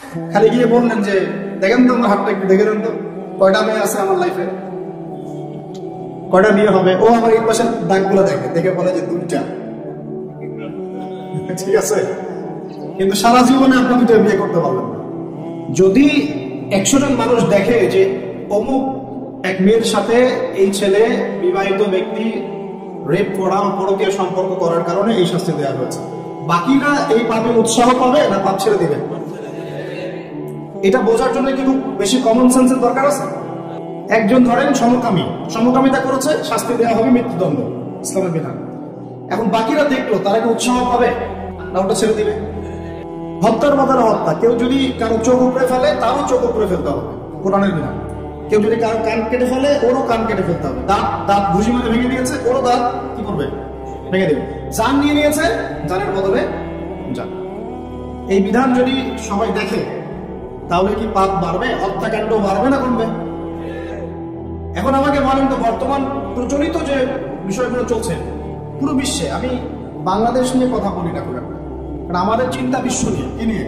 খালি গিয়ে বললেন যে দেখেন তো আমার হাতটা একটু দেখে দেন তো, কয়টা মেয়ে আছে আমার লাইফে, কয়টা বিয়ে হবে। ও আমার এই পাশের দাগগুলো দেখে দেখে বলে যে 2টা। ঠিক আছে, কিন্তু সারা জীবনে আপনি 2টা বিয়ে করতে পারবেন না। যদি 100 জন মানুষ দেখে যে অমুক এক মেয়ের সাথে এই ছেলে বিবাহিত ব্যক্তি রেপ করা, পরকীয়া সম্পর্ক করার কারণে এই শাস্তি দেওয়া হয়েছে, বাকিরা এই পাপে উৎসাহ পাবে না পাপ ছেড়ে দিবে? এটা বোঝার জন্য কিন্তু বেশি কমন সেন্সের দরকার আছে। একজন ধরেন সমকামিতা করেছে, শাস্তি দেওয়া হবে মৃত্যুদণ্ড, ইসলামের বিধান। এখন বাকিরা দেখলো, তারা কি উৎসাহ পাবে না ওটা ছেড়ে দিবে? হত্যার বদলে হত্যা, কেউ যদি কারো চোখ উপড়ে ফেলে তারও চোখ উপড়ে ফেলতে হবে, কোরআনের বিধান। কেউ যদি কারো কান কেটে ফেলে ওরও কান কেটে ফেলতে হবে। দাঁত ভুসি মেরে ভেঙে দিয়েছে, ওরও দাঁত কি করবে? ভেঙে দেবে। জান নিয়ে নিয়েছে, জানের বদলে জান। এই বিধান যদি সবাই দেখে তাহলে কি পাপ বাড়বে? হত্যাকাণ্ড বাড়বে না কমবে? এখন আমাকে বলেন তো, বর্তমান প্রচলিত যে বিষয়গুলো চলছে পুরো বিশ্বে, আমি বাংলাদেশ নিয়ে কথা বলি না, কারণ আমাদের চিন্তা বিশ্ব নিয়ে। কি নিয়ে?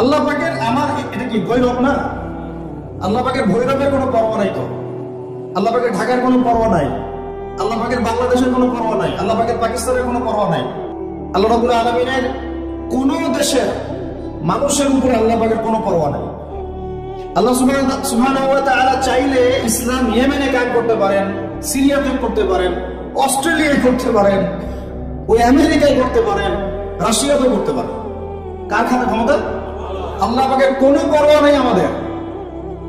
আল্লাহ পাকের আমার এটা কি গৈরব না? আল্লাহ পাকের ভৈরবের কোনো পরোয়া নাই তো, আল্লাহ পাকের ঢাকার কোনো পরোয়া নাই, আল্লাহ পাকের বাংলাদেশের কোনো পরোয়া নাই, আল্লাহ পাকের পাকিস্তানের কোনো পরোয়া নাই, আল্লাহ রাব্বুল আলামিনের কোন দেশের মানুষের উপরে আল্লাহ পাকের কোনো পরোয়া নাই। আল্লাহ সুবহানাহু ওয়া তাআলা চাইলে ইসলাম ইয়েমেনে কায়েম করতে পারেন, সিরিয়াতে করতে পারেন, অস্ট্রেলিয়ায় করতে পারেন, ওই আমেরিকায় করতে পারেন, রাশিয়াতে করতে পারেন। কার হাতে ক্ষমতা? আল্লাহ পাকের কোনো পরোয়া নেই আমাদের।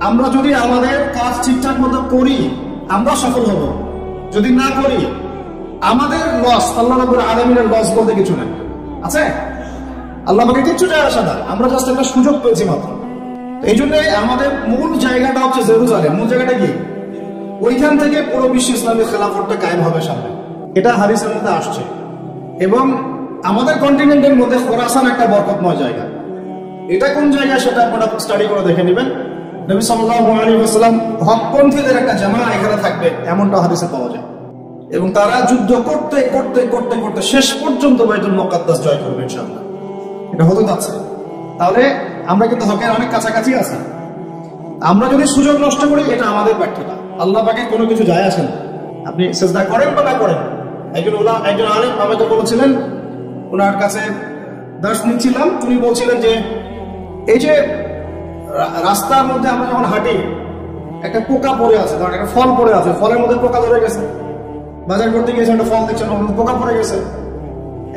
আমরা যদি আমাদের কাজ ঠিকঠাক মতো করি আমরা সফল হব, যদি না করি আমাদের লস। আল্লাহ রাব্বুল আলামিনের লস বলতে কিছু নাই আছে, আল্লাহ পাকে কিচ্ছু যায় আসে না, আমরা জাস্ট একটা সুযোগ পেয়েছি মাত্র। এই জন্য আমাদের মূল জায়গাটা হচ্ছে জেরুজালেম। মূল জায়গাটা কি? ওইখান থেকে পুরো বিশ্ব ইসলামিক খেলাফতটা কায়েম হবে সামনে, এটা হাদিসের মধ্যে আসছে। এবং আমাদের কন্টিনেন্টের মধ্যে খোরাসান একটা বরকতময় জায়গা। এটা কোন জায়গা সেটা আপনারা স্টাডি করে দেখে নেবেন। নবী সাল্লাল্লাহু আলাইহি ওয়াসাল্লাম হকপন্থীদের একটা জামাত এখানে থাকবে এমনটা হাদিসে পাওয়া যায়। এবং তারা যুদ্ধ করতে করতে করতে করতে শেষ পর্যন্ত বাইতুল মুকাদ্দাস জয় করবে ইনশাআল্লাহ। এটা হতে যাচ্ছে। তাহলে আমরা কিন্তু হকের অনেক কাছাকাছি আছি। আমরা যদি সুযোগ নষ্ট করি এটা আমাদের ব্যর্থতা, আল্লাহ পাকে কোনো কিছু যায় আসে না। আপনি সিজদা করেন বা না করেন। একজন আলেম আমাকে বলেছিলেন, ওনার কাছে দার্স নিচ্ছিলাম, তিনি বলছিলেন যে এই যে রাস্তার মধ্যে আমরা যখন হাঁটি একটা পোকা পড়ে আছে, ধরেন একটা ফল পড়ে আছে, ফলের মধ্যে পোকা ধরে গেছে, বাজার করতে গিয়েছে একটা ফল দেখছেন পোকা পড়ে গেছে।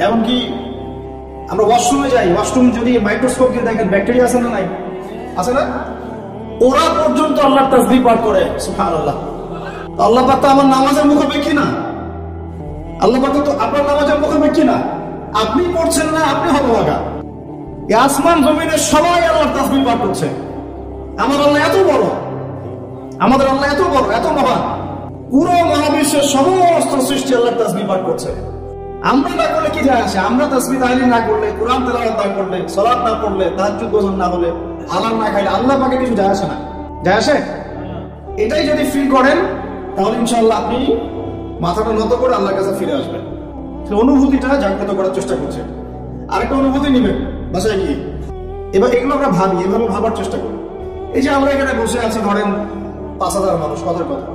এমনকি আমরা ওয়াশরুমে যাই, ওয়াশরুম যদি মাইক্রোস্কোপ দিয়ে দেখেন ব্যাকটেরিয়া আছে না নাই? আছে না? ওরা পর্যন্ত আল্লাহর তাসবিহ পাঠ করে, সুবহানাল্লাহ। আল্লাহ পাক তো আমার নামাজের মুখাপেক্ষী না, আল্লাহ পাক তো আপনার নামাজের মুখাপেক্ষী না। আপনি পড়ছেন না, আপনি হতভাগা। এই আসমান জমিনের সবাই আল্লাহর তাসবিহ পাঠ করছে। আমার আল্লাহ এত বড়, আমাদের আল্লাহ এত বড়, এত মহান, পুরো মহাবিশ্বের সমস্ত সৃষ্টি আল্লাহর তাসবিহ পাঠ করছে। আমরা না করলে কি যায় আসে? আমরা তাসবিহ তাহলিল না করলে, কোরআন তেলাওয়াত না করলে, সালাত না পড়লে, তাহাজ্জুদ গোসল না হলে, হালাল না খাইলে আল্লাহ পাকে কিছু যায় আসে না? যায় আসে? এটাই যদি ফিল করেন তাহলে ইনশাআল্লাহ আপনি মাথাটা নত করে আল্লাহর কাছে ফিরে আসবেন। অনুভূতিটা জাগ্রত করার চেষ্টা করছেন। আরেকটা অনুভূতি নেবেন বাসায় গিয়ে। এবার এগুলো আমরা ভাবি, এভাবে ভাবার চেষ্টা করি। এই যে আমরা এখানে বসে আছি, ধরেন 5000 মানুষ, কথার কথা,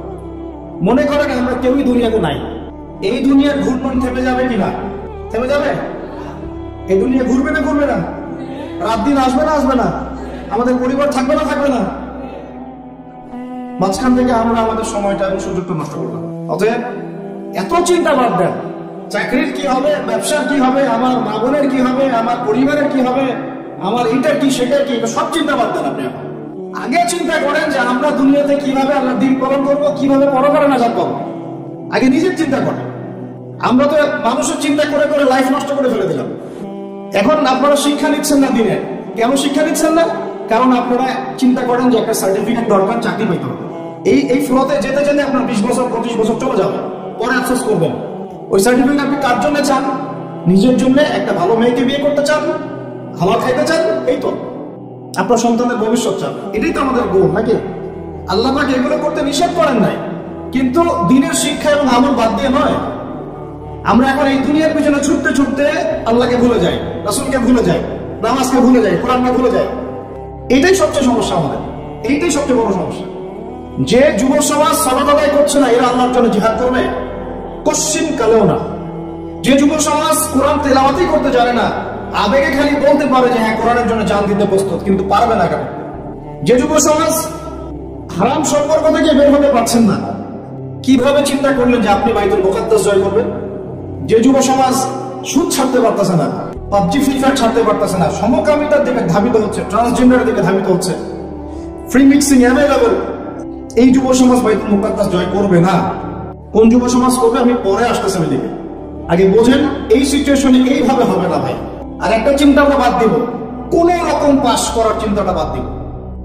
মনে করেন আমরা কেউই দুনিয়াতে নাই। এই দুনিয়ার ঘূর্ণন থেমে যাবে কিনা? থেমে যাবে? এই দুনিয়া ঘুরবে না ঘুরবে না? রাত দিন আসবে না আসবে না? আমাদের পরিবার থাকবে না থাকবে না? মাঝখান থেকে আমরা আমাদের সময়টা এবং সুযোগটা নষ্ট করলাম। অতএব এত চিন্তা বাদ দেন, চাকরির কি হবে, ব্যবসার কি হবে, আমার মা বোনের কি হবে, আমার পরিবারের কি হবে, আমার এটা কি সেটা কি, সব চিন্তা বাদ দেন। আপনি আগে চিন্তা করেন যে আমরা দুনিয়াতে কিভাবে আল্লাহর দ্বীন পালন করবো, কিভাবে পরকালে নাজাত পাবো। আগে নিজের চিন্তা করেন। আমরা তো মানুষের চিন্তা করে করে লাইফ নষ্ট করে ফেলে দিলাম। এখন আপনারা শিক্ষা নিচ্ছেন না দিনে। কেন শিক্ষা নিচ্ছেন না? কারণ আপনারা চিন্তা করেন যে একটা সার্টিফিকেট দরকার, চাকরি পেতে হবে। এই ফ্লোতে যেতে যেতে আপনার 20 বছর 25 বছর চলে যাবে, পরে আফসোস করবেন। ওই সার্টিফিকেট আপনি কার জন্য চান? নিজের জন্য, একটা ভালো মেয়েকে বিয়ে করতে চান, হালাল খাইতে চান, এই তো আপনার সন্তানের ভবিষ্যৎ চান। এটাই তো আমাদের গোল, নাকি? আল্লাহ পাক এগুলো করতে নিষেধ করেন নাই, কিন্তু দিনের শিক্ষা এবং আমল বাদ দিয়ে নয়। আমরা এখন এই দুনিয়ার পিছনে ছুটতে ছুটতে আল্লাহকে ভুলে যাই, রাসূলকে ভুলে যাই, নামাজকে ভুলে যাই, কোরআনকে ভুলে যাই। এইটাই সবচেয়ে সমস্যা আমাদের, এইটাই সবচেয়ে বড় সমস্যা। যে যুব সমাজ সালাত আদায় করছে না, এরা আল্লাহর জন্য জিহাদ করবে? কোশ্চিন কালেও না। যে যুব সমাজ কোরআন তেলাওয়াতই করতে জানে না, আবেগে খালি বলতে পারে যে হ্যাঁ কোরআনের জন্য জান দিতে প্রস্তুত, কিন্তু পারবে না কেন? যে যুব সমাজ হারাম সম্পর্ক থেকে বের হতে পারছেন না, কিভাবে চিন্তা করলেন যে আপনি বাইতুল মুকাদ্দাস জয় করবেন? যে যুব সমাজ সুদ ছাড়তে পারতেছে না, পাবজি ফ্রি ফায়ার ছাড়তে পারতেছে না, সমকামিতার দিকে ধাবিত হচ্ছে, ট্রান্সজেন্ডারের দিকে ধাবিত হচ্ছে, ফ্রি মিক্সিং অ্যাভেলেবল, এই যুব সমাজ বাইতুল মুকাদ্দাস জয় করবে না। কোন যুব সমাজ করবে আমি পরে আসতেছি ওই দিকে। আগে বোঝেন এই সিচুয়েশনে এইভাবে হবে না ভাই। আর একটা চিন্তা আমরা বাদ দিব, কোন রকম পাস করার চিন্তাটা বাদ দিব।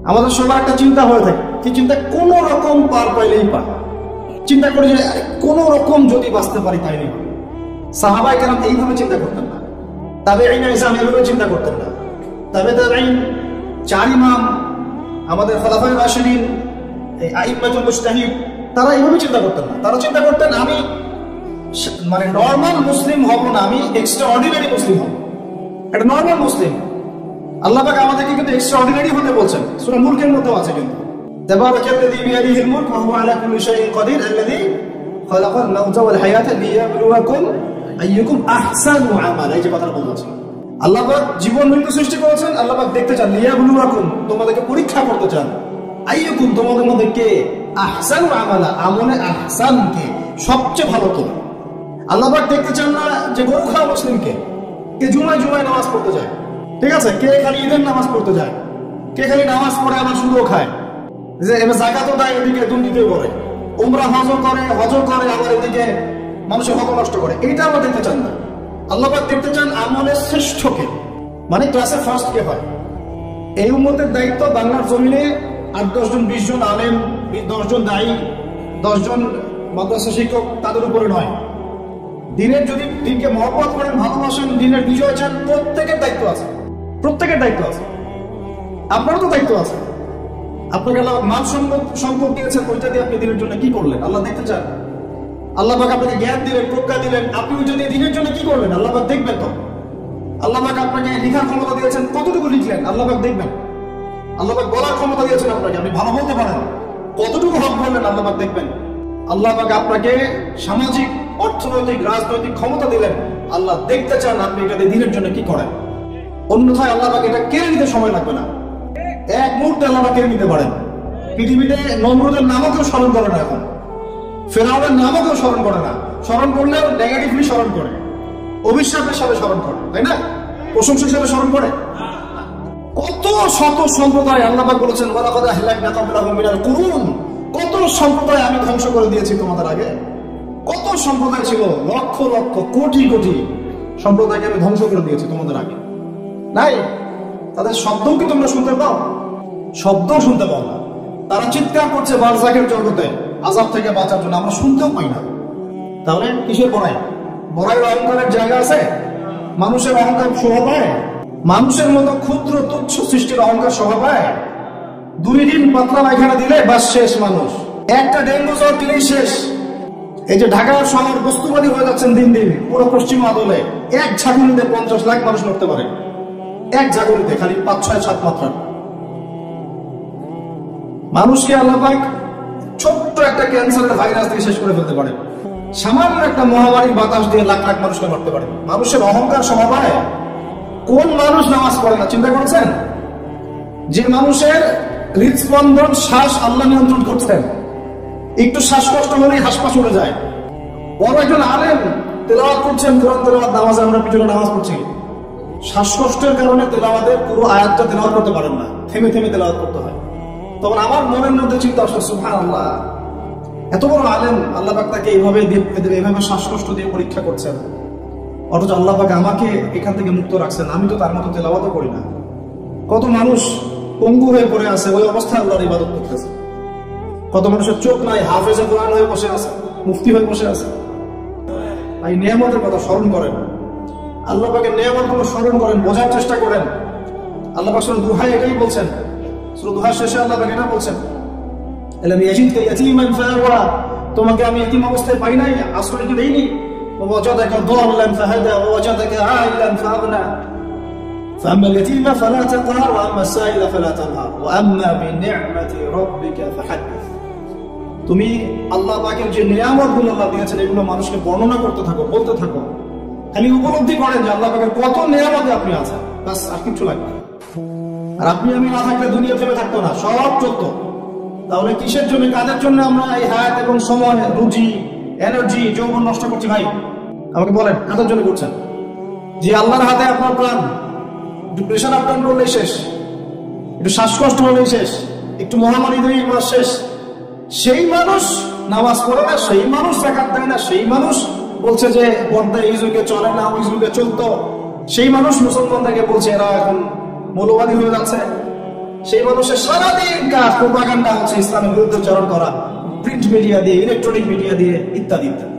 আমাদের সবার একটা চিন্তা হয়ে থাকে, কি চিন্তা? কোন রকম পার পাইলেই পা। চিন্তা করি যে কোন রকম যদি বাঁচতে পারি তাই নেই। সাহাবায়ে কেরাম এইভাবে চিন্তা করতেন না, তাবেঈন ইসলাম এইভাবে চিন্তা করতেন না, তাবেঈন, চার ইমাম, আমাদের খোলাফায়ে রাশিদিন, এই আইম্মাতুল মুজতাহিদ, তারা এইভাবে চিন্তা করতেন না। তারা চিন্তা করতেন আমি মানে নরমাল মুসলিম হব না, আমি এক্সট্রা অর্ডিনারি মুসলিম হব। একটা নরমাল মুসলিম। আল্লাহ পাক আমাদেরকে কিন্তু এক্সট্রা অর্ডিনারি হতে বলছেন, সূরা মুলকের মধ্যেও আছে কিন্তু, তাবারাকাল্লাযী বিয়াদিহিল মুলক ওয়া হুয়া আলা কুল্লি শাইইন কাদির আল্লাযী খালাকাল মাউতা ওয়াল হায়াতা লিয়াবলুয়াকুম আইয়ুকুম আহসানু আমালা। এই যে কথা বলছি, আল্লাহ পাক জীবন মৃত্যু সৃষ্টি করেছেন, আল্লাহ পাক দেখতে চান, লিয়াবলুয়াকুম, তোমাদেরকে পরীক্ষা করতে চান, আইয়ুকুম, তোমাদের মধ্যে কে, আহসানু আমালা, আমলে আহসান কে, সবচেয়ে ভালো কে। আল্লাহ পাক দেখতে চান না যে গরু খাওয়া মুসলিমকে, কে জুমায় জুমায় নামাজ পড়তে যায়, ঠিক আছে, কে খালি ঈদের নামাজ পড়তে যায়, কে খালি নামাজ পড়ে আবার সুদও খায়, যে এবার যাকাতও দেয়, এদিকে দুর্নীতিও করে, উমরা হজ করে আবার এদিকে মানুষের হক নষ্ট করে। এইটা আমরা দেখতে চান না। আল্লাহ পাক দেখতে চান আমলের শ্রেষ্ঠকে, মানে ক্লাসে ফার্স্ট কে হয়। এই উম্মতের দায়িত্ব বাংলার জমিনে 8-10 জন 20 জন আলেম, 10 জন দায়ী, 10 জন মাদ্রাসা শিক্ষক, তাদের উপরে নয়। দিনের যদি দিনকে মহব্বত করেন, ভালোবাসেন, দিনের বিজয় চান, প্রত্যেকের দায়িত্ব আছে, প্রত্যেকের দায়িত্ব আছে। আপনারও তো দায়িত্ব আছে। আপনাকে আল্লাহ মান সম্পদ দিয়েছেন, ওইটা দিয়ে আপনি দিনের জন্য কি করলেন আল্লাহ দেখতে চান। আল্লাহ পাক আপনাকে জ্ঞান দিলেন, প্রজ্ঞা দিলেন, আপনি ওইটা দিয়ে দিনের জন্য কি করবেন আল্লাহ পাক দেখবেন তো। আল্লাহ পাক আপনাকে লেখার ক্ষমতা দিয়েছেন, কতটুকু লিখলেন আল্লাহ পাক দেখবেন। আল্লাহ পাক বলার ক্ষমতা দিয়েছেন আপনাকে, আপনি ভালো বলতে পারেন, কতটুকু হক বললেন আল্লাহ পাক দেখবেন। আল্লাহ পাক আপনাকে সামাজিক, অর্থনৈতিক, রাজনৈতিক ক্ষমতা দিলেন, আল্লাহ দেখতে চান আপনি এটা দিয়ে দিনের জন্য কি করেন। অন্যথায় আল্লাহ পাক এটা কেড়ে নিতে সময় লাগবে না, এক মুহূর্তে আল্লাহ পাক কেড়ে নিতে পারেন। পৃথিবীতে নমরুদের নামও কেউ স্মরণ করে না, এখন ফেরাউনের নামও কেউ স্মরণ করে না, স্মরণ করলেও নেগেটিভলি স্মরণ করে, অভিশাপের সাথে স্মরণ করে, তাই না? প্রশংসা হিসেবে স্মরণ করে। কত শত সম্প্রদায় আল্লাহ পাক বলেছেন, ওয়ালাকাদ আহলাকনা ক্বাবলাহুম মিনাল কুরুন, কত সম্প্রদায় আমি ধ্বংস করে দিয়েছি তোমাদের আগে। কত সম্প্রদায় ছিল, লক্ষ লক্ষ কোটি কোটি সম্প্রদায়কে আমি ধ্বংস করে দিয়েছি তোমাদের আগে। নাই, তাদের শব্দও কি তোমরা শুনতে পাও? শব্দও শুনতে পাও না। তারা চিৎকার করছে বারজাখের জগতে আযাব থেকে বাঁচার জন্য, আমরা শুনতেও পাই না। তাহলে কিসের বড়াই? বড়াই অহংকারের জায়গা আছে? মানুষের অহংকার শোভা পায়? মানুষের মতো ক্ষুদ্র তুচ্ছ সৃষ্টির অহংকার শোভা পায়? 2 দিন পাতলা পায়খানা দিলে বাস শেষ মানুষ, একটা ডেঙ্গু জ্বর দিলেই শেষ। এই যে ঢাকার শহর বস্তুবাদী হয়ে যাচ্ছেন দিন দিন, পুরো পশ্চিম আদলে এক ঝাঁকুনিতে 50 লাখ মানুষ মরতে পারে, এক ঝাঁকুনিতে, খালি 5-6-7 মাত্রা। মানুষকে আল্লাহ পাক ছোট্ট একটা ক্যান্সারের ভাইরাস দিয়ে শেষ করে ফেলতে পারে, সামান্য একটা মহামারীর বাতাস দিয়ে লাখ লাখ মানুষকে মারতে পারে। মানুষের অহংকার স্বভাবে কোন মানুষ নামাজ পড়ে না চিন্তা করেছেন? যে মানুষের হৃদস্পন্দন, শ্বাস আল্লাহ নিয়ন্ত্রণ করছেন, একটু শ্বাসকষ্ট হলেই হাসপাস উড়ে যায়। বড় একজন আলেম তেলাওয়াত করছেন, কোরআন তেলাওয়াত, নামাজে আমরা পিছনে নামাজ পড়ছি, শ্বাসকষ্টের কারণে তেলাওয়াতের পুরো আয়াতটা তেলাওয়াত করতে পারেন না, থেমে থেমে তেলাওয়াত করতে হয়। তখন আমার মনের মধ্যে চিন্তা আসছে, সুবহানাল্লাহ, এত বড় আলেম, আল্লাহ পাক তাকে এইভাবে এইভাবে শ্বাসকষ্ট দিয়ে পরীক্ষা করছেন, অথচ আল্লাহ পাক আমাকে এখান থেকে মুক্ত রাখছেন, আমি তো তার মতো তেলাওয়াতও করি না। কত মানুষ পঙ্গু হয়ে পড়ে আছে, ওই অবস্থায় আল্লাহর ইবাদত করতেছে। কত মানুষের চোখ নাই, হাফেজে কোরআন হয়ে বসে আছে, মুফতি হয়ে বসে আছে। এই নিয়ামতের কথা স্মরণ করেন, আল্লাহ পাকের নিয়ামতগুলো স্মরণ করেন, বোঝার চেষ্টা করেন। আল্লাহ পাক সূরা দুহায় এটাই বলছেন, সূরা দুহার শেষে আল্লাহ পাক এটা বলছেন, আলাম ইয়াজিদকা ইয়াতীমান ফাআওয়া, তোমাকে আমি ইতিম অবস্থায় পাই নাই, আশ্রয় দেইনি। ওয়াজাদাকা দাল্লান ফাহাদা ওয়াজাদাকা আইলান ফাআগনা, فأما اليتيم فلا تقهر وأما السائل فلا تنهر وأما بنعمة ربك فحدث। তুমি আল্লাহ পাকের যে নিয়ামতগুলো আল্লাহ দিয়েছেন এগুলো মানুষকে বর্ণনা করতে থাকো, বলতে থাকো, খালি উপলব্ধি করেন যে আল্লাহ পাকের কত নিয়ামতে আপনি আছেন, বাস আর কিছু লাগবে। আর আপনি আমি না থাকলে দুনিয়া থেমে থাকতো না, সব চলতো। তাহলে কিসের জন্য, কাদের জন্য আমরা এই হায়াত এবং সময়, রুচি, এনার্জি, যৌবন নষ্ট করছি? ভাই আমাকে বলেন, কাদের জন্য করছেন? যে আল্লাহর হাতে আপনার প্রাণ, একটু প্রেশার আপ ডাউন করলেই শেষ, একটু শ্বাসকষ্ট হলেই শেষ, একটু মহামারী দুই মাস শেষ, সেই মানুষ নামাজ পড়ে না, সেই মানুষ যাকাত দেয় না, সেই মানুষ বলছে যে পর্দা এই যুগে চলে না, ওই যুগে চলতো, সেই মানুষ মুসলমানদেরকে বলছে এরা এখন মৌলবাদী হয়ে যাচ্ছে, সেই মানুষের সারাদিন কাজ প্রোপাগান্ডা হচ্ছে ইসলামের বিরুদ্ধে উচ্চারণ করা, প্রিন্ট মিডিয়া দিয়ে, ইলেকট্রনিক মিডিয়া দিয়ে, ইত্যাদি ইত্যাদি।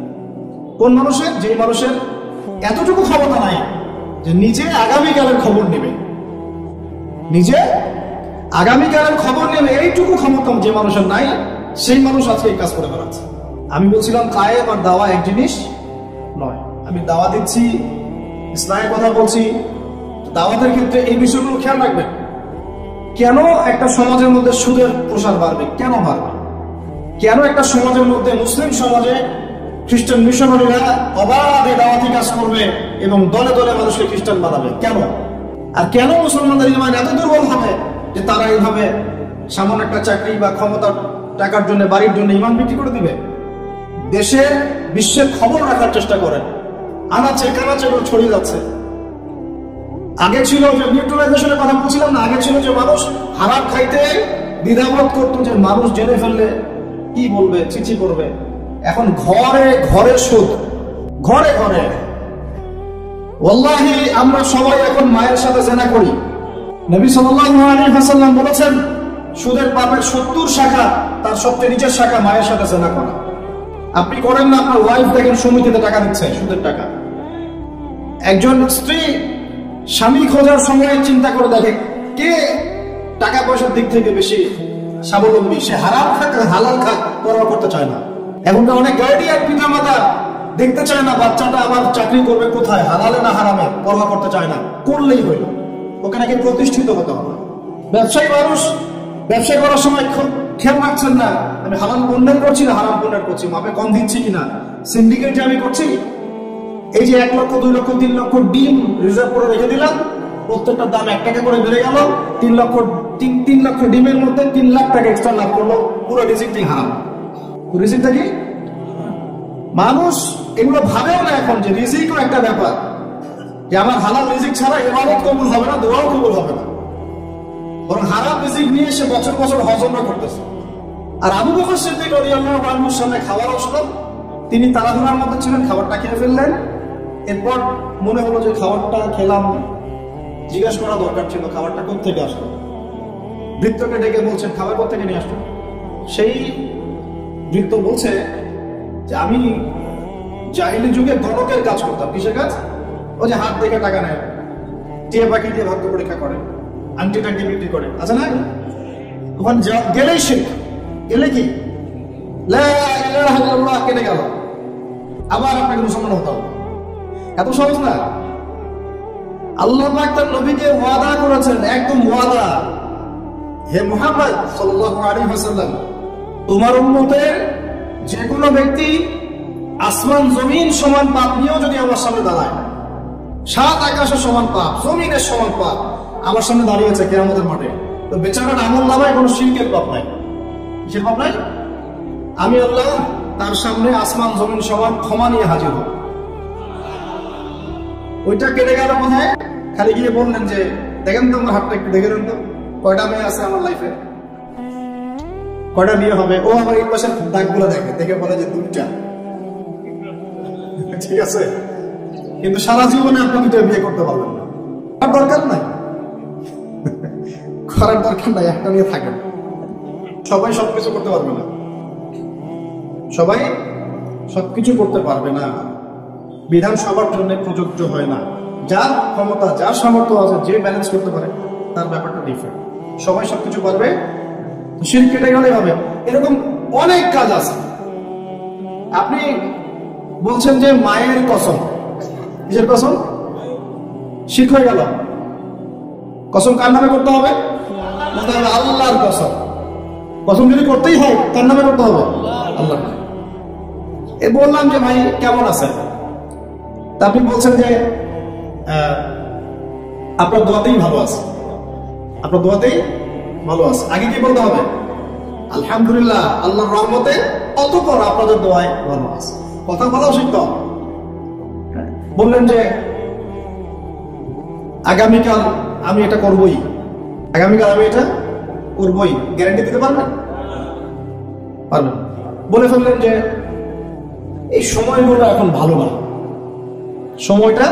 কোন মানুষের? যে মানুষের এতটুকু ক্ষমতা নাই যে নিজে আগামীকালের খবর নেবে, নিজে আগামীকালের খবর নেবে, এইটুকু ক্ষমতা যে মানুষের নাই, সেই মানুষ আজকে এই কাজ করে বেড়াচ্ছে। আমি বলছিলাম কায়েম আর দাওয়া এক জিনিস নয়। আমি দাওয়া দিচ্ছি, ইসলামের কথা বলছি, দাওয়াতের ক্ষেত্রে এই বিষয়গুলো খেয়াল রাখবেন। কেন একটা সমাজের মধ্যে সুদের প্রসার বাড়বে? কেন বাড়বে? কেন একটা সমাজের মধ্যে, মুসলিম সমাজে খ্রিস্টান মিশনারিরা অবাধে দাওয়াতি কাজ করবে এবং দলে দলে মানুষকে খ্রিস্টান বানাবে? কেন? আর কেন মুসলমানদের ইমান এত দুর্বল হবে যে তারা এইভাবে সামান্য একটা চাকরি বা ক্ষমতার টাকার জন্য, বাড়ির জন্য ইমান বিক্রি করে দিবে? দেশের, বিশ্বের খবর রাখার চেষ্টা করেন, আনাচে কানাচে ছড়িয়ে যাচ্ছে। আগে ছিল যে নিউট্রালাইজেশনের কথা বলছিলাম না, আগে ছিল যে মানুষ হারাম খাইতে দ্বিধাবোধ করতো, যে মানুষ জেনে ফেললে কি বলবে, চিঠি করবে। এখন ঘরে ঘরে সুদ, ঘরে ঘরে। ওয়াল্লাহি আমরা সবাই এখন মায়ের সাথে জেনা করি। নবী সাল্লাল্লাহু আলাইহি ওয়াসাল্লাম বলেছেন সুদের পাপের 70 শাখা, তার সবচেয়ে নিচের শাখা মায়ের সাথে জেনা করা। আপনি করেন না? আপনার ওয়াইফ দেখেন সমিতিতে টাকা দিচ্ছে, সুদের টাকা। একজন স্ত্রী স্বামী খোঁজার সময় চিন্তা করে দেখে কে টাকা পয়সার দিক থেকে বেশি স্বাবলম্বী, সে হারাম খাক হালাল খাক পরোয়া করতে চায় না। এখনকার অনেক গার্ডিয়ান পিতা মাতা দেখতে চায় না বাচ্চাটা আমার চাকরি করবে কোথায়, হালালে না হারামে, পরোয়া করতে চায় না, করলেই হইল, ওকে নাকি প্রতিষ্ঠিত হতে হবে। ব্যবসায়ী মানুষ ব্যবসা করার সময় খেয়াল রাখছেন না আমি হালাল পণ্য করছি না হারাম পণ্য করছি, মাপে কম দিচ্ছি কিনা, সিন্ডিকেট যে আমি করছি। এই যে 1 লক্ষ 2 লক্ষ 3 লক্ষ ডিম রিজার্ভ করে রেখে দিলাম, প্রত্যেকটার দাম 1 টাকা করে বেড়ে গেল, 3 লক্ষ ডিমের মধ্যে 3 লাখ টাকা এক্সট্রা লাভ করলো, পুরো রিজিকটাই হারাম। রিজিকটা কি? মানুষ এগুলো ভাবেও না এখন যে রিজিকও একটা ব্যাপার, যে আমার হালাল রিজিক ছাড়া ইবাদত কবুল হবে না, দোয়াও কবুল হবে না। বরং হারাম রিজিক নিয়ে সে বছর বছর হজমরা করতেছে। আর আবু বকর সিদ্দিক রাদিয়াল্লাহু আনহুর সামনে খাবার আসলো, তিনি তাড়াহুড়ার মধ্যে ছিলেন, খাবারটা খেয়ে ফেললেন। এরপর মনে হলো যে খাবারটা খেলাম, জিজ্ঞাসা করা দরকার ছিল খাবারটা কোত্থেকে আসলো। ভৃত্যকে ডেকে বলছেন খাবার কোত্থেকে নিয়ে আসলো। সেই ভৃত্য বলছে যে আমি জাহিলি যুগে গণকের কাজ করতাম। কিসের কাজ? ও যে হাত দেখে টাকা নেয়, টিয়া পাখি দিয়ে ভাগ্য পরীক্ষা করে, আংটি টাংটি বিক্রি করে, আছে না? ওখানে গেলেই শিরক, গেলে কি লা ইলাহা ইল্লাল্লাহ কেটে গেল, আবার আপনাকে মুসলমান হতে হবে। এত সহজ না। আল্লাহ পাক তার নবীকে ওয়াদা করেছেন, একদম ওয়াদা, হে মুহাম্মদ সাল্লাল্লাহু আলাইহি ওয়াসাল্লাম, তোমার উম্মতের যে কোনো ব্যক্তি আসমান জমিন সমান পাপ নিয়েও যদি আমার সামনে দাঁড়ায়, 7 আকাশের সমান পাপ, জমিনের সমান পাপ আমার সামনে দাঁড়িয়েছে কিয়ামতের মাঠে, তো বেচারার আমল নামায় কোনো শিরকের পাপ নাই। কিসের পাপ নাই? আমি আল্লাহ তার সামনে আসমান জমিন সমান ক্ষমা নিয়ে হাজির হব। ওইটা কেটে গেল মনে হয়, খালি গিয়ে বললেন যে দেখেন তো আমার হাতটা একটু দেখে দেন তো, কয়টা মেয়ে আছে আমার লাইফে, কয়টা বিয়ে হবে। ও আমার এই পাশের দাগগুলো দেখে, দেখে বলে যে 2টা। ঠিক আছে, কিন্তু সারা জীবনে আপনি 2টা বিয়ে করতে পারবেন না। আর দরকার নাই, করার দরকার নাই, একটা নিয়ে থাকেন। সবাই সবকিছু করতে পারবে না, সবাই সবকিছু করতে পারবে না। বিধান সবার জন্য প্রযোজ্য হয় না। যার ক্ষমতা, যার সামর্থ্য আছে, যে ব্যালেন্স করতে পারে, তার ব্যাপারটা ডিফারেন্ট। সবাই সবকিছু পারবে, শিরক কেটে গেলেই হবে। এরকম অনেক কাজ আছে। আপনি বলছেন যে মায়ের কসম, কিসের কসম? শিরক হয়ে গেল। কসম কার নামে করতে হবে? বলতে হবে আল্লাহর কসম। কসম যদি করতেই হয় কার নামে করতে হবে? আল্লাহ। এ বললাম যে ভাই কেমন আছেন, তা আপনি বলছেন যে আপনার দোয়াতেই ভালো আছে, আপনার দোয়াতেই ভালো আছে। আগে কি বলতে হবে? আলহামদুলিল্লাহ, আল্লাহর রহমতে, অতঃপর আপনাদের দোয়ায় ভালো আছে। কথা বলাও শিখতে হবে। বললেন যে আগামীকাল আমি এটা করবই, আগামীকাল আমি এটা করবই, গ্যারান্টি দিতে পারবেন? পারবেন। বলে ফেললেন যে এই সময়গুলো এখন ভালো না, সময়টা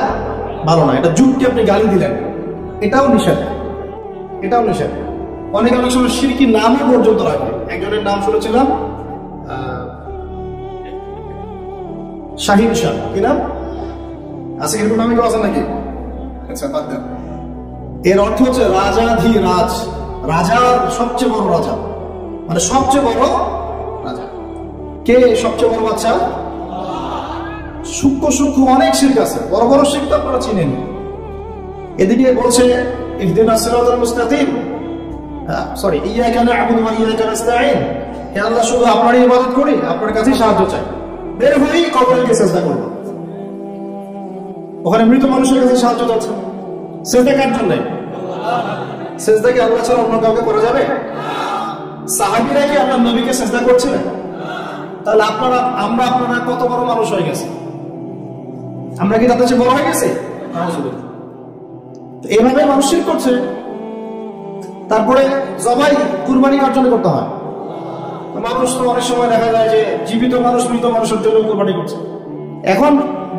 ভালো না, এটা যুগকে আপনি গালি দিলেন, এটাও নিষেধ, এটাও নিষেধ। অনেক সময় শিরকি নামও পর্যন্ত রাখে। একজনের নাম শুনেছিলাম শাহিন শাহ, কি নাম আছে? এরকম নামে কেউ আছে নাকি? আচ্ছা, বাদ দেন। এর অর্থ হচ্ছে রাজাধিরাজ, রাজার সবচেয়ে বড় রাজা, মানে সবচেয়ে বড় রাজা। কে সবচেয়ে বড় বাচ্চা? সূক্ষ্ম সূক্ষ্ম অনেক শিরক আছে, বড় বড় শিরক তো আপনারা চিনেন। এদিকে বলছে ইহদিনাস সিরাতাল মুস্তাকিম, সরি, ইয়াকা না'বুদু ওয়া ইয়াকা নাস্তাঈন, হে আল্লাহ শুধু আপনারই ইবাদত করি, আপনার কাছেই সাহায্য চাই। বের হই কবরে গিয়ে সিজদা করব, ওখানে মৃত মানুষের কাছে সাহায্য চাচ্ছে। সিজদা কার জন্য? সিজদা কি আল্লাহ ছাড়া অন্য কাউকে করা যাবে? সাহাবীরা কি আল্লাহর নবীকে সিজদা করছিলেন? তাহলে আপনারা কত বড় মানুষ হয়ে গেছে? আমরা কি তাদের চেয়ে বড় হয়ে গেছি? এইভাবে মানুষ শিরক করছে। তারপরে জবাই কুরবানি কার জন্য করতে হয়? মানুষ তো অনেক সময় দেখা যায় যে জীবিত মানুষ মৃত মানুষের জন্য কুরবানি করছে। এখন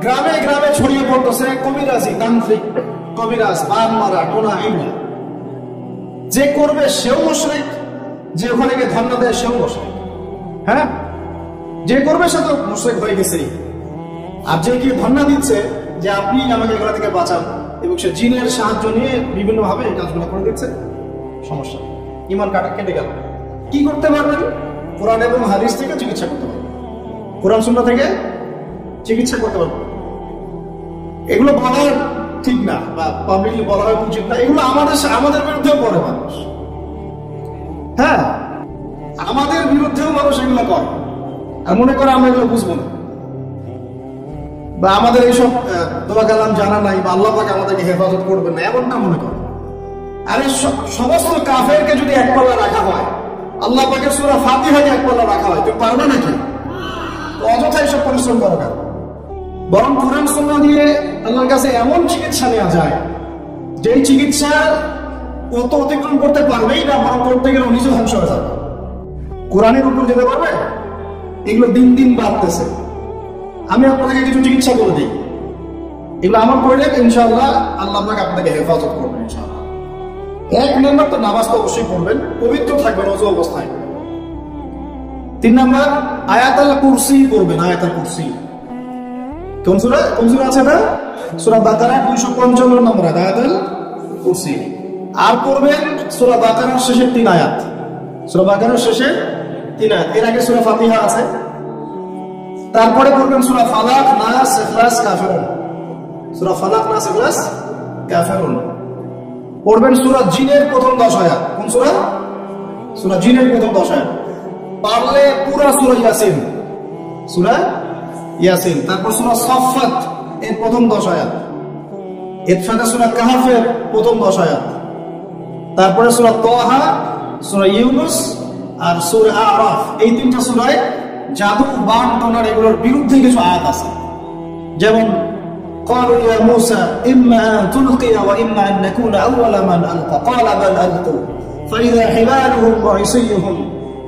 গ্রামে গ্রামে ছড়িয়ে পড়তেছে কবিরাজি, তান্ত্রিক, কবিরাজ, বান মারা, টোনা, এইগুলা। যে করবে সেও মুশরিক, যে ওখানে গিয়ে ধন্না দেয় সেও মুশরিক। হ্যাঁ, যে করবে সে তো মুশরিক হয়ে গেছেই। আর যে কি ধন্না দিচ্ছে যে আপনি আমাকে এগুলা থেকে বাঁচান, এবং সে জিনের সাহায্য নিয়ে বিভিন্ন ভাবে এই কাজগুলো করে দিচ্ছে, সমস্যা, ইমান কাটা কেটে গেল। কি করতে পারবেন? কোরআন এবং হাদিস থেকে চিকিৎসা করতে পারবেন, কোরআন সুন্নাহ থেকে চিকিৎসা করতে পারবেন। এগুলো বলার ঠিক না, বা পাবলিকলি বলা হয় উচিত না। এগুলো আমাদের বিরুদ্ধেও করে মানুষ। হ্যাঁ, আমাদের বিরুদ্ধেও মানুষ এগুলো করে, আর মনে করে আমরা এগুলো বুঝবো না, বা আমাদের এইসব দোয়া কালাম জানা নাই, বা আল্লাহ পাক আমাদেরকে হেফাজত করবেন না, এমনটা মনে করে। আরে সমস্ত কাফেরকে যদি এক পাল্লা রাখা হয়, আল্লাহ পাকের সূরা ফাতিহাকে এক পাল্লা রাখা হয়, তুমি পারবে নাকি? অযথা এসব পরিশ্রম করো কেন? বরং কোরআন সুন্নাহ দিয়ে আল্লাহর কাছে এমন চিকিৎসা নেওয়া যায়, যেই চিকিৎসা ও তো অতিক্রম করতে পারবেই না, বরং করতে গেলে নিজে ধ্বংস হয়ে যাবে। কোরআনের উপর যেতে পারবে? এগুলো দিন দিন বাড়তেছে। আমি আপনাদেরকে কিছু চিকিৎসা করে দিই, এগুলো আমার পড়লে ইনশাআল্লাহ আল্লাহ পাক আপনাকে হেফাজত করবেন ইনশাআল্লাহ। এক নম্বর তো নামাজ তো অবশ্যই পড়বেন, পবিত্র থাকবেন ওযু অবস্থায়। 3 নম্বর আয়াতুল কুরসি পড়বেন, আয়াতুল কুরসি। কোন সূরা আছে এটা? সূরা বাকারা 255 নম্বর আয়াতুল কুরসি। আর পড়বেন সূরা বাকারার শেষের 3 আয়াত, সূরা বাকারার শেষের 3 আয়াত। এর আগে সূরা ফাতিহা আছে, তারপরে পড়বেন সূরা ফালাক, নাস, ইখলাস, কাফিরুন। সূরা ফালাক, নাস, ইখলাস, কাফিরুন। পড়বেন সূরা জিনের প্রথম 10 আয়াত। কোন সূরা? সূরা জিনের প্রথম 10 আয়াত। পারলে পুরো সূরা ইয়াসিন, সূরা ইয়াসিন। তারপর সূরা সাফফাত এর প্রথম 10 আয়াত। এর সাথে সূরা কাহফের প্রথম 10 আয়াত। তারপরে সূরা তাহা, সূরা ইউনুস আর সূরা আরাফ। এই 3টা সূরায় জাদু, বান, টোনার এগুলোর বিরুদ্ধে কিছু আয়াত আছে। যেমন قالوا يا موسى إما أن تلقي وإما أن نكون أول من ألقى قال بل ألقوا فإذا حبالهم وعصيهم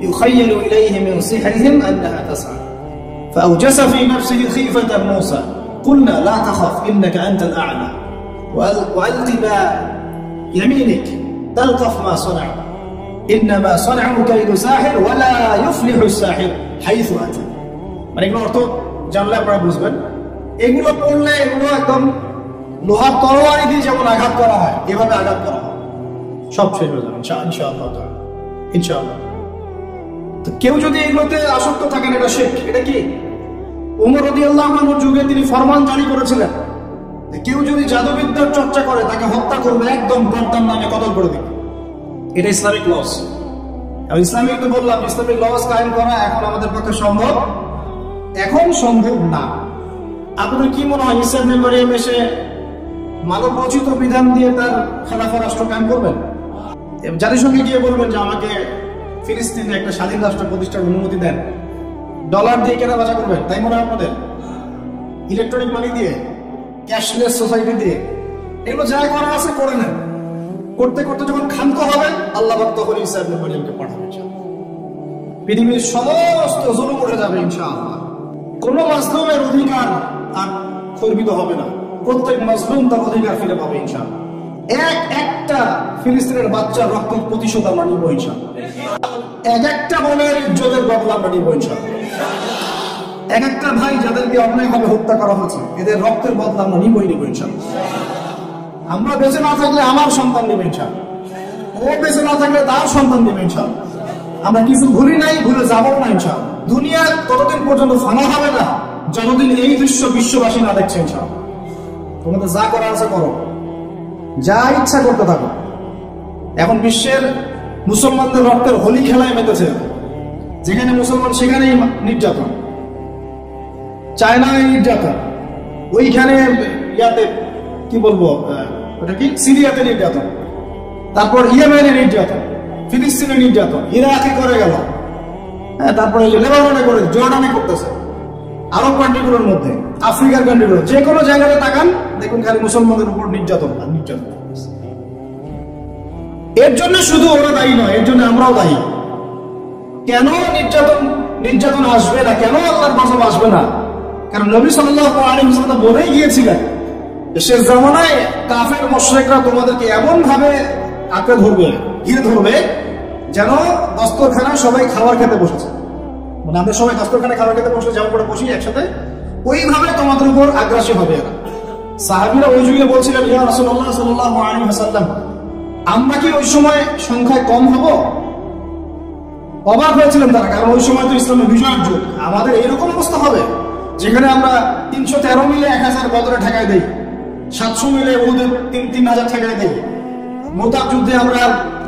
يخيل إليه من سحرهم أنها تسعى فأوجس في نفسه خيفة موسى قلنا لا تخف إنك أنت الأعلى وألق ما يمينك تلقف ما صنعوا إنما صنعوا كيد ساحر ولا يفلح الساحر حيث أتى। মানে এগুলো অর্থ জানলে আপনারা বুঝবেন। এগুলো পড়লে এগুলো একদম লোহার তরবারি দিয়ে যেমন আঘাত করা হয়, এভাবে আঘাত করা হয়, সব শেষ হয়ে যাবে ইনশাআল্লাহ। ইনশাআল্লাহ। তো কেউ যদি এগুলোতে আসক্ত থাকেন, এটা শিরক। এটা কি? ওমর রাদিয়াল্লাহু আনহুর যুগে তিনি ফরমান জারি করেছিলেন কেউ যদি জাদুবিদ্যার চর্চা করে তাকে হত্যা করবে, একদম গর্দান নামে কতল করে দিবে। এটা ইসলামিক লস। ইসলামিক তো বললাম, ইসলামিক লস কায়েম করা এখন আমাদের পক্ষে সম্ভব, এখন সম্ভব না। আপনাদের কি মনে হয় ঈসা ইবনে মারইয়াম এসে মানব রচিত বিধান দিয়ে তার খেলাফা রাষ্ট্র কায়েম করবেন? জাতিসংঘে গিয়ে বলবেন যে আমাকে ফিলিস্তিনে একটা স্বাধীন রাষ্ট্র প্রতিষ্ঠার অনুমতি দেন, ডলার দিয়ে কেনা বেচা করবেন? তাই মনে হয় আপনাদের? ইলেকট্রনিক মানি দিয়ে, ক্যাশলেস সোসাইটি দিয়ে, এগুলো যা করা আছে করে নেন। করতে করতে যখন ক্ষান্ত হবে, আল্লাহ পাক তখন ঈসা ইবনে মারইয়ামকে পাঠাবেন। পৃথিবীর সমস্ত জুলুম উঠে যাবে ইনশাআল্লাহ। কোন মাজলুমের অধিকার আর খর্বিত হবে না, প্রত্যেক মাজলুম তার অধিকার ফিরে পাবে ইনশাআল্লাহ। একটা ফিলিস্তিনের বাচ্চার রক্তের প্রতিশোধ আমরা নিব ইনশাআল্লাহ। একটা বোনের ইজ্জতের বদলা আমরা নিব ইনশাআল্লাহ। একটা ভাই যাদেরকে অন্যায়ভাবে হত্যা করা হয়েছে, এদের রক্তের বদলা আমরা নিবই নিব ইনশাআল্লাহ। আমরা বেঁচে না থাকলে আমার সন্তান নেবে ইনশাআল্লাহ, ও বেঁচে না থাকলে তার সন্তান নেবে ইনশাআল্লাহ। আমরা কিছু ভুলি নাই, ভুলে যাবো না ইনশাআল্লাহ। দুনিয়া ততদিন পর্যন্ত ফানা হবে না যতদিন এই দৃশ্য বিশ্ববাসী না দেখছে ইনশাআল্লাহ। তোমাদের যা করা আছে করো, যা ইচ্ছা করতে থাকো। এখন বিশ্বের মুসলমানদের রক্তের হোলি খেলায় মেতেছে, যেখানে মুসলমান সেখানেই নির্যাতন, চায়নায় নির্যাতন, ওইখানে ইয়াতে কি বলবো, ওটা কি সিরিয়াতে নির্যাতন, তারপর ইয়েমেনে নির্যাতন, ফিলিস্তিনে নির্যাতন, ইরাকে করে গেল, তারপরে লেবাননে করে, জর্ডানে করতেছে, আরব কান্ট্রিগুলোর মধ্যে, আফ্রিকার কান্ট্রিগুলো, যে কোনো জায়গায় তাকান দেখুন খালি মুসলমানদের উপর নির্যাতন আর নির্যাতন। এর জন্য শুধু ওরা দায়ী নয়, এর জন্য আমরাও দায়ী। কেন নির্যাতন আসবে না, কেন আল্লাহর গজব আসবে না? কারণ নবী সাল্লাল্লাহু আলাইহি ওয়াসাল্লাম বলেই গিয়েছিলেন শেষ জামানায় কাফের মুশরিকরা তোমাদেরকে এমন ভাবে আঁকড়ে ধরবে, ঘিরে ধরবে, যেন দস্তরখানায় সবাই খাবার খেতে বসেছে। মানে আমরা সবাই দস্তরখানায় খাবার খেতে বসে যেমন করে বসি একসাথে, ওইভাবে তোমাদের উপর আগ্রাসী হবে এরা। সাহাবীরা ওই যুগে বলছিলেন, ইয়া রাসূলুল্লাহ সাল্লাল্লাহু আলাইহি ওয়াসাল্লাম, আমরা কি ওই সময় সংখ্যায় কম হব? অবাক হয়েছিলেন তারা, কারণ ওই সময় তো ইসলামের বিজয়ের যুগ। আমাদের এরকম অবস্থা হবে যেখানে আমরা 313 মিলে 1000 বদরে ঠেকাই দেই, 700 মিলে ওদের 3000 ঠেকাই দেই, মুতাব যুদ্ধে আমরা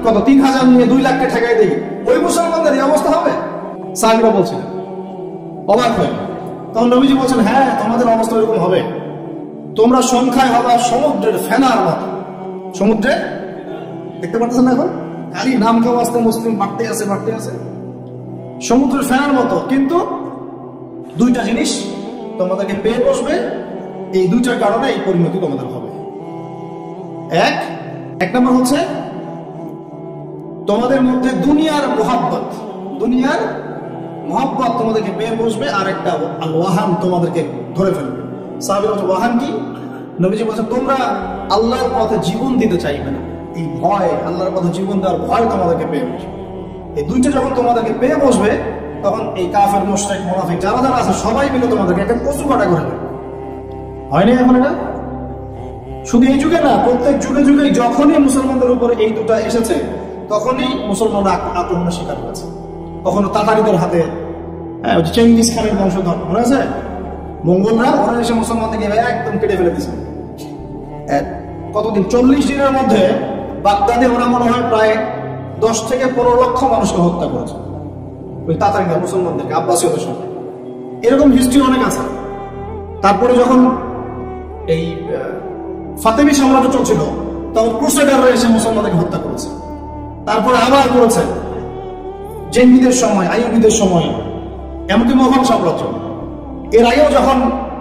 কত 3000 নিয়ে 2 লাখকে ঠেকাই দেই। ওই মুসলমানদের এই অবস্থা হবে? সাহাবীরা বলছিলেন, অবাক হয়ে। তখন নবীজি বলছেন, হ্যাঁ তোমাদের অবস্থা এরকম হবে, তোমরা সংখ্যায় হবা সমুদ্রের ফেনার মতো। সমুদ্রে দেখতে পাচ্ছেন না এখন খালি নাম কেউ আসতে মুসলিম বাড়তে আছে, সমুদ্রের ফেনার মতো। কিন্তু দুইটা জিনিস তোমাদেরকে পেয়ে বসবে, এই দুইটার কারণে এই পরিণতি তোমাদের হবে। এক নম্বর হচ্ছে তোমাদের মধ্যে দুনিয়ার মোহাব্বত তোমাদেরকে পেয়ে বসবে, আর একটা ওয়াহান তোমাদেরকে ধরে ফেলবে। সাহাবীরা বলছে, ওয়াহান কি? নবীজি বলছেন, তোমরা আল্লাহর পথে জীবন দিতে চাইবে না, এই ভয়, আল্লাহর পথে জীবন দেওয়ার ভয় তোমাদেরকে পেয়ে বসবে। এই দুইটা যখন তোমাদেরকে পেয়ে বসবে, তখন এই কাফের, মুশরিক, মুনাফিক যারা যারা আছে সবাই মিলে তোমাদেরকে একটা কচু কাটা করে দেবে। হয়নি এখন এটা? শুধু এই যুগে না, প্রত্যেক যুগে যুগে যখনই মুসলমানদের উপরে এই দুটা এসেছে, তখনই মুসলমানরা আক্রমণের শিকার হয়েছে। কখনো তাতারিদের হাতে, চেঙ্গিস খানের বংশধর মনে আছে, মঙ্গলরা, ওরা এসে মুসলমানদেরকে একদম কেটে ফেলে দিয়েছে। কতদিন? 40 দিনের মধ্যে বাগদাদে ওরা মনে হয় প্রায় 10 থেকে 15 লক্ষ মানুষকে হত্যা করেছে, ওই তাতারিরা মুসলমানদেরকে, আব্বাসীয়দের সঙ্গে। এরকম হিস্ট্রি অনেক আছে। তারপরে যখন এই ফাতেমি সাম্রাজ্য চলছিল, তখন ক্রুসেডাররা এসে মুসলমানদেরকে হত্যা করেছে। তারপরে আবার করেছে জেঙ্গিদের সময়, আইয়ুবীদের সময়, এমনকি মোগল সাম্রাজ্য। এর আগেও যখন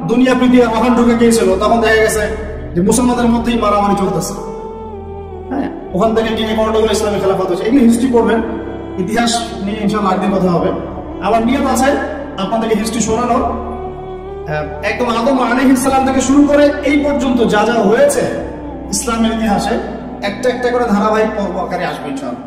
দুনিয়া পৃথিবীর মহান ঢুকে গিয়েছিল, তখন দেখা গেছে যে মুসলমানদের মধ্যেই মারামারি চলতেছে। হ্যাঁ, ওখান থেকে গিয়ে গন্ডগোল ইসলামী খেলাফত হয়েছে। এগুলো হিস্ট্রি পড়বেন, ইতিহাস নিয়ে ইনশাআল্লাহ একদিন কথা হবে। আমার নিয়ত আছে আপনাদেরকে হিস্ট্রি শোনানোর, একদম আদম আলাইহিস সালাম থেকে শুরু করে এই পর্যন্ত যা যা হয়েছে ইসলামের ইতিহাসে, একটা একটা করে ধারাবাহিক পর্ব আকারে আসবে ইনশাআল্লাহ।